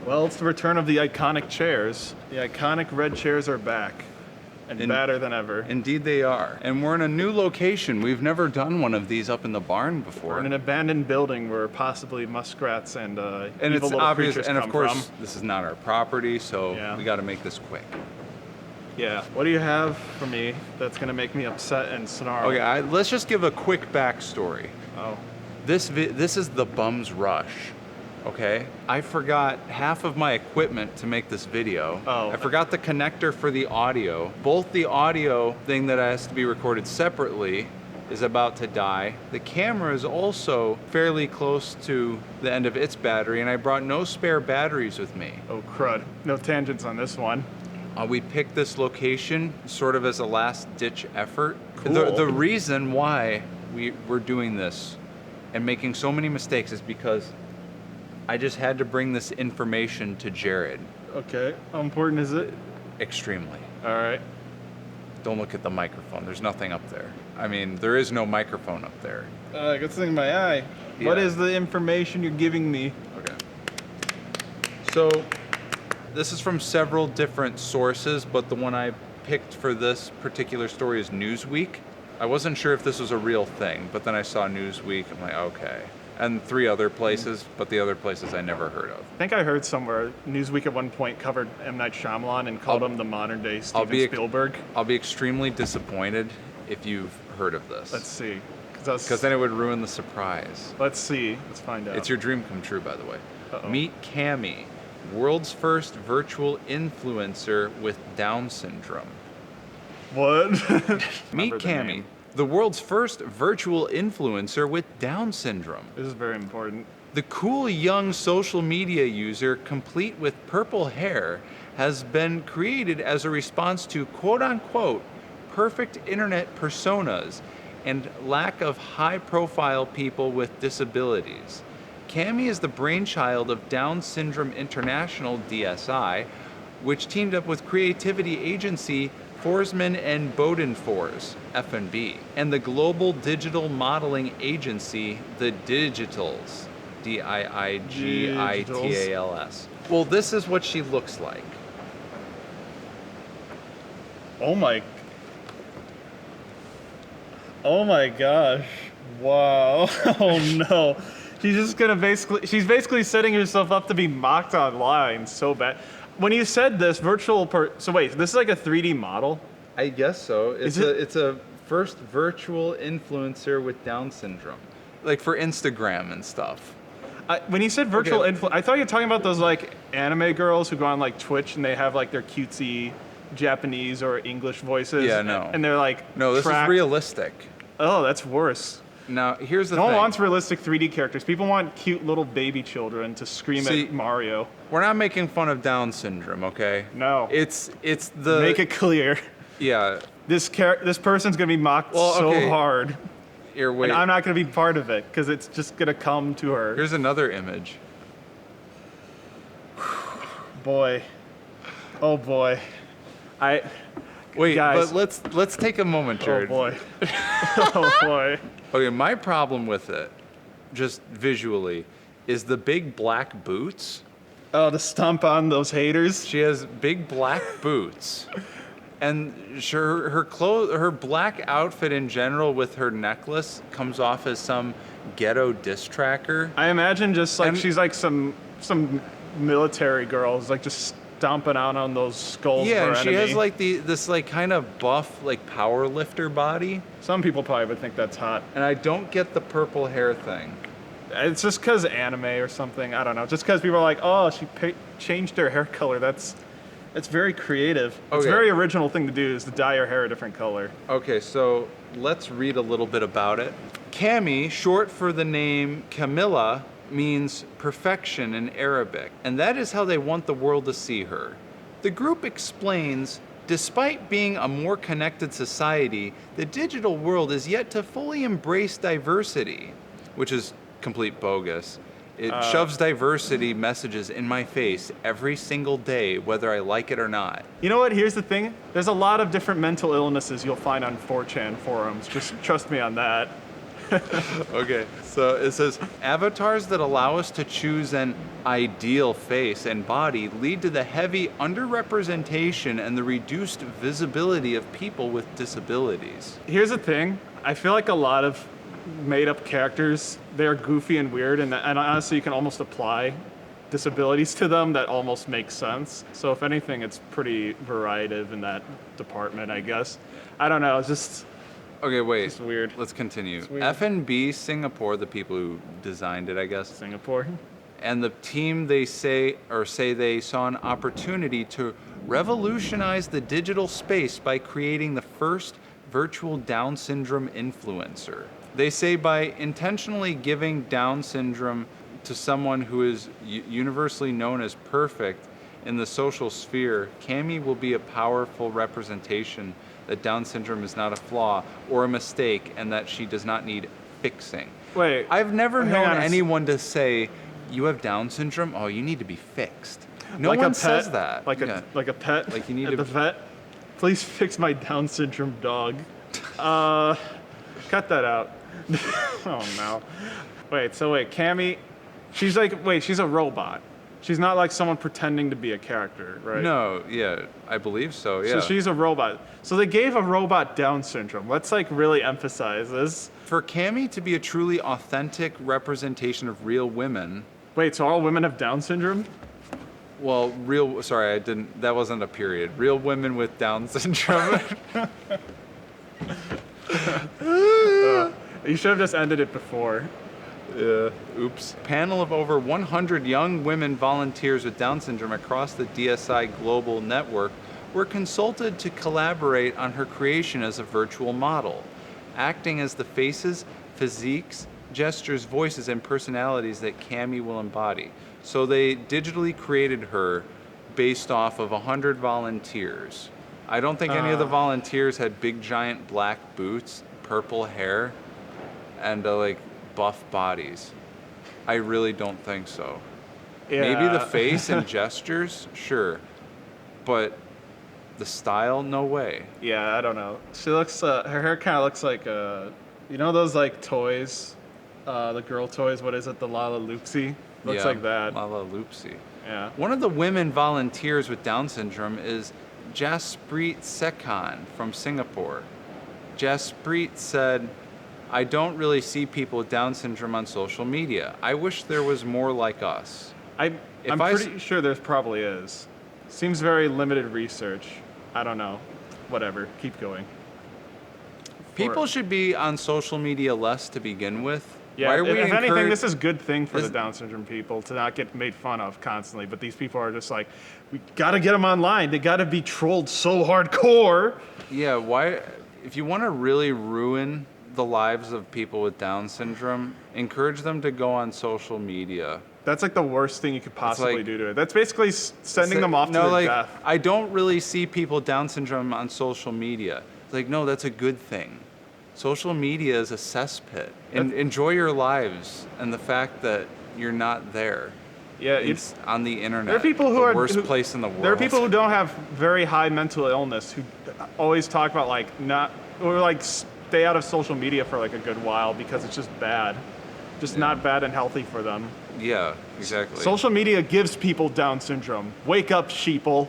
Well, it's the return of the iconic chairs. The iconic red chairs are back. And badder than ever. Indeed they are. And we're in a new location. We've never done one of these up in the barn before. We're in an abandoned building where possibly muskrats and evil it's little obvious, creatures and come of course, from. this is not our property, so Yeah. we got to make this quick. Yeah. What do you have for me that's gonna make me upset and snarl? Okay, let's just give a quick backstory. Oh. This is the Bum's Rush. Okay, I forgot half of my equipment to make this video. Oh. I forgot the connector for the audio. Both the audio thing that has to be recorded separately is about to die. The camera is also fairly close to the end of its battery, and I brought no spare batteries with me. Oh crud. No tangents on this one. We picked this location sort of as a last-ditch effort. Cool. The reason why we're doing this and making so many mistakes is because I just had to bring this information to Jared. Okay. How important is it? Extremely. All right. Don't look at the microphone. There's nothing up there. I mean, there is no microphone up there. Good thing in my eye. Yeah. What is the information you're giving me? Okay. So, this is from several different sources, but the one I picked for this particular story is Newsweek. I wasn't sure if this was a real thing, but then I saw Newsweek. I'm like, okay. And 3 other places, but the other places I never heard of. I think I heard somewhere Newsweek at one point covered M. Night Shyamalan and called him the modern day Steven Spielberg. I'll be extremely disappointed if you've heard of this. Let's see. Because then it would ruin the surprise. Let's see. Let's find out. It's your dream come true, by the way. Uh-oh. Meet Cami, world's first virtual influencer with Down syndrome. What? Meet Cami, the world's first virtual influencer with Down syndrome. This is very important. The cool young social media user, complete with purple hair, has been created as a response to quote-unquote perfect internet personas and lack of high-profile people with disabilities. Cami is the brainchild of Down Syndrome International, DSI, which teamed up with creativity agency Forsman and Bodenfors, F&B, and the global digital modeling agency, The Digitals, Diigitals. Well, this is what she looks like. Oh my gosh. Wow. Oh no. She's basically setting herself up to be mocked online so bad. When you said this so wait, this is like a 3D model? I guess so. It's a first virtual influencer with Down syndrome. Like for Instagram and stuff. When you said virtual influencer, I thought you were talking about those like anime girls who go on like Twitch and they have like their cutesy Japanese or English voices. Yeah, no. And they're like No, this is realistic. Oh, that's worse. Now, here's the thing. No one wants realistic realistic 3D characters. People want cute little baby children to scream at Mario. We're not making fun of Down syndrome, okay? No. It's the... Make it clear. Yeah. This person's going to be mocked so hard. Here, wait. And I'm not going to be part of it because it's just going to come to her. Here's another image. Boy. Oh boy. Wait, guys. but let's take a moment, Jared. Oh boy. Oh boy. Okay, my problem with it, just visually, is the big black boots. Oh, to stomp on those haters? She has big black boots. And her black outfit in general with her necklace comes off as some ghetto diss tracker. I imagine just like she's like some military girls like just stomping out on those skulls. Yeah, of her and she enemy. has like this like kind of buff like power lifter body. Some people probably would think that's hot. And I don't get the purple hair thing. It's just because anime or something. I don't know. Just because people are like, oh, she changed her hair color. That's very creative. It's a very original thing to do is to dye your hair a different color. Okay, so let's read a little bit about it. Cami, short for the name Camilla, means perfection in Arabic, and that is how they want the world to see her. The group explains, despite being a more connected society, the digital world is yet to fully embrace diversity, which is complete bogus. It shoves diversity messages in my face every single day, whether I like it or not. You know what? Here's the thing. There's a lot of different mental illnesses you'll find on 4chan forums. Just trust me on that. Okay, so it says avatars that allow us to choose an ideal face and body lead to the heavy underrepresentation and the reduced visibility of people with disabilities. Here's the thing. I feel like a lot of made-up characters, they're goofy and weird, and honestly, you can almost apply disabilities to them that almost make sense. So if anything, it's pretty variative in that department, I guess. I don't know. It's just Okay, wait. It's weird. Let's continue. weird. F&B Singapore, the people who designed it, I guess, Singapore. and the team they say they saw an opportunity to revolutionize the digital space by creating the first virtual Down syndrome influencer. They say by intentionally giving Down syndrome to someone who is universally known as perfect in the social sphere, Cami will be a powerful representation that Down syndrome is not a flaw or a mistake and that she does not need fixing. Wait. I've never hang known on a s- anyone to say, you have Down syndrome? Oh, you need to be fixed. No like one a pet, says that. Like Yeah. a pet. Like you need at to- the vet. Please fix my Down syndrome dog. Cut that out. Oh no. Wait. Cammy, she's she's a robot. She's not like someone pretending to be a character, right? No, yeah, I believe so, yeah. So she's a robot. So they gave a robot Down syndrome. Let's really emphasize this. For Cami to be a truly authentic representation of real women, Wait, so all women have Down syndrome? well, that wasn't a period. Real women with Down syndrome. You should have just ended it before. Oops. Panel of over 100 young women volunteers with Down syndrome across the DSI Global Network were consulted to collaborate on her creation as a virtual model, acting as the faces, physiques, gestures, voices, and personalities that Cami will embody. So they digitally created her based off of 100 volunteers. I don't think any of the volunteers had big giant black boots, purple hair, and buff bodies. I really don't think so. Yeah. Maybe the face and gestures, sure, but the style, no way. Yeah, I don't know. She looks. Her hair kind of looks like you know those toys, the girl toys. What is it? The Lala Loopsy. Looks like that. Lala Loopsy. Yeah. One of the women volunteers with Down syndrome is Jaspreet Sekhan from Singapore. Jaspreet said, I don't really see people with Down syndrome on social media. I wish there was more like us. I'm pretty sure there probably is. Seems very limited research. I don't know. Whatever. Keep going. People should be on social media less to begin with. Yeah, Why are we if anything, encourage- this is a good thing for the Is- Down syndrome people to not get made fun of constantly. But these people are just like, we gotta get them online. They gotta be trolled so hardcore. Yeah, why? If you want to really ruin the lives of people with Down syndrome, encourage them to go on social media. That's the worst thing you could possibly like- do to it. That's basically sending them off to no, their death. I don't really see people with Down syndrome on social media. It's like, no, that's a good thing. Social media is a cesspit. And enjoy your lives and the fact that you're not there. Yeah, It's on the internet. there are people who the are worst place in the world. There are people who don't have very high mental illness who always talk about stay out of social media for a good while because it's just bad, not bad and healthy for them. Yeah, exactly. Social media gives people Down syndrome. Wake up, sheeple.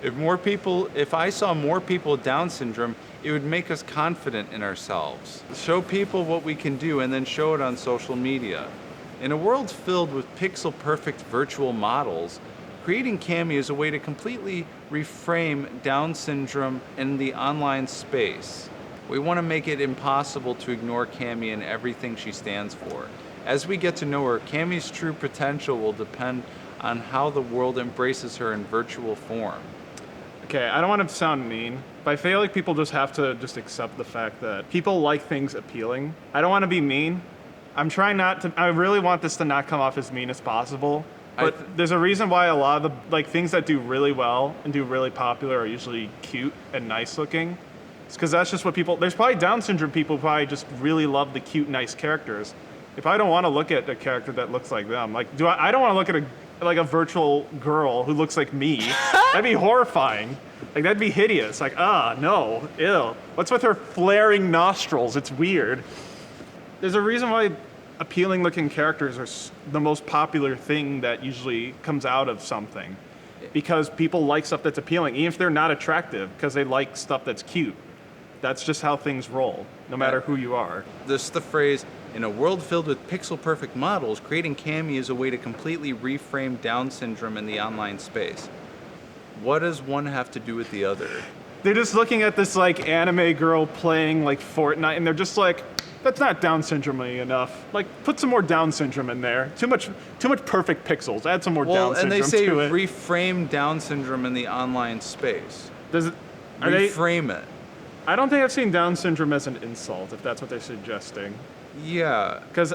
If I saw more people with Down syndrome, it would make us confident in ourselves. Show people what we can do and then show it on social media. In a world filled with pixel perfect virtual models, creating Cami is a way to completely reframe Down syndrome in the online space. We want to make it impossible to ignore Cami and everything she stands for. As we get to know her, Cami's true potential will depend on how the world embraces her in virtual form. Okay, I don't want to sound mean, but I feel like people just have to accept the fact that people like things appealing. I don't want to be mean. I'm trying not to. I really want this to not come off as mean as possible. But there's a reason why a lot of the things that do really well and do really popular are usually cute and nice looking. It's because that's just what people. There's probably Down syndrome people who probably just really love the cute, nice characters. If I don't want to look at a character that looks like them, I don't want to look at a virtual girl who looks like me. That'd be horrifying. Like, that'd be hideous. Like, no, ew. What's with her flaring nostrils? It's weird. There's a reason why appealing looking characters are the most popular thing that usually comes out of something. Because people like stuff that's appealing, even if they're not attractive, because they like stuff that's cute. That's just how things roll, no matter who you are. This is the phrase, in a world filled with pixel-perfect models, creating Cami is a way to completely reframe Down syndrome in the online space. What does one have to do with the other? They're just looking at this like anime girl playing like Fortnite, and they're just like, that's not Down syndrome-y enough. Like, put some more Down syndrome in there. Too much perfect pixels. Add some more Down syndrome to it. And they say reframe Down syndrome in the online space. Reframe it. I don't think I've seen Down syndrome as an insult, if that's what they're suggesting. Yeah. Because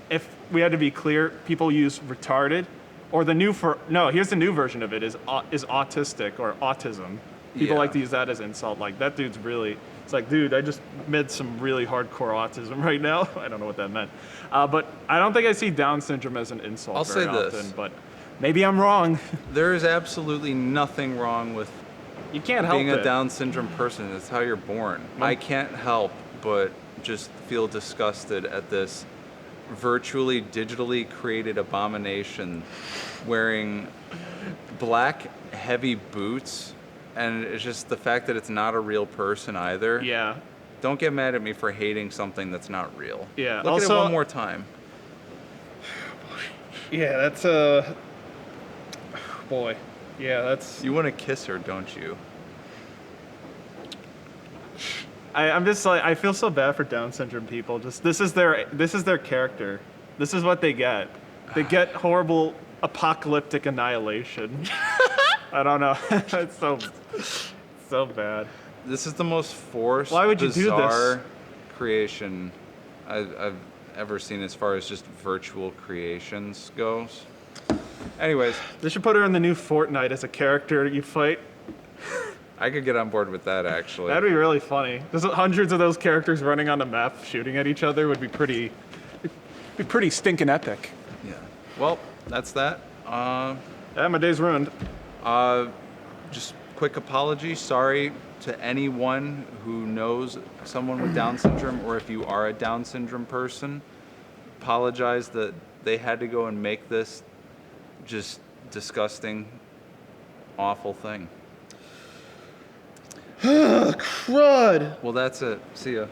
if we had to be clear, people use retarded, or here's the new version of it, is autistic or autism. People like to use that as insult. Like, that dude's really, it's like, dude, I just made some really hardcore autism right now. I don't know what that meant. But I don't think I see Down syndrome as an insult very often, but maybe I'm wrong. There is absolutely nothing wrong with you can't help being it. a Down syndrome person. It's how you're born. I can't help but just feel disgusted at this virtually digitally created abomination wearing black heavy boots, and it's just the fact that it's not a real person either. Yeah. Don't get mad at me for hating something that's not real. Yeah. Look at it one more time. Yeah, that's boy. Yeah, that's. You want to kiss her, don't you? I'm just like, I feel so bad for Down syndrome people. Just this is their character. This is what they get. They get horrible apocalyptic annihilation. I don't know. It's so bad. This is the most forced, Why would you do bizarre this? creation I've ever seen as far as just virtual creations goes. Anyways, They should put her in the new Fortnite as a character you fight. I could get on board with that, actually. That'd be really funny. Just hundreds of those characters running on a map shooting at each other would be pretty stinking epic. Yeah. Well, that's that. Yeah, my day's ruined. Just quick apology. Sorry to anyone who knows someone with Down syndrome, or if you are a Down syndrome person. Apologize that they had to go and make this just disgusting, awful thing. Crud. Well, that's it. See ya.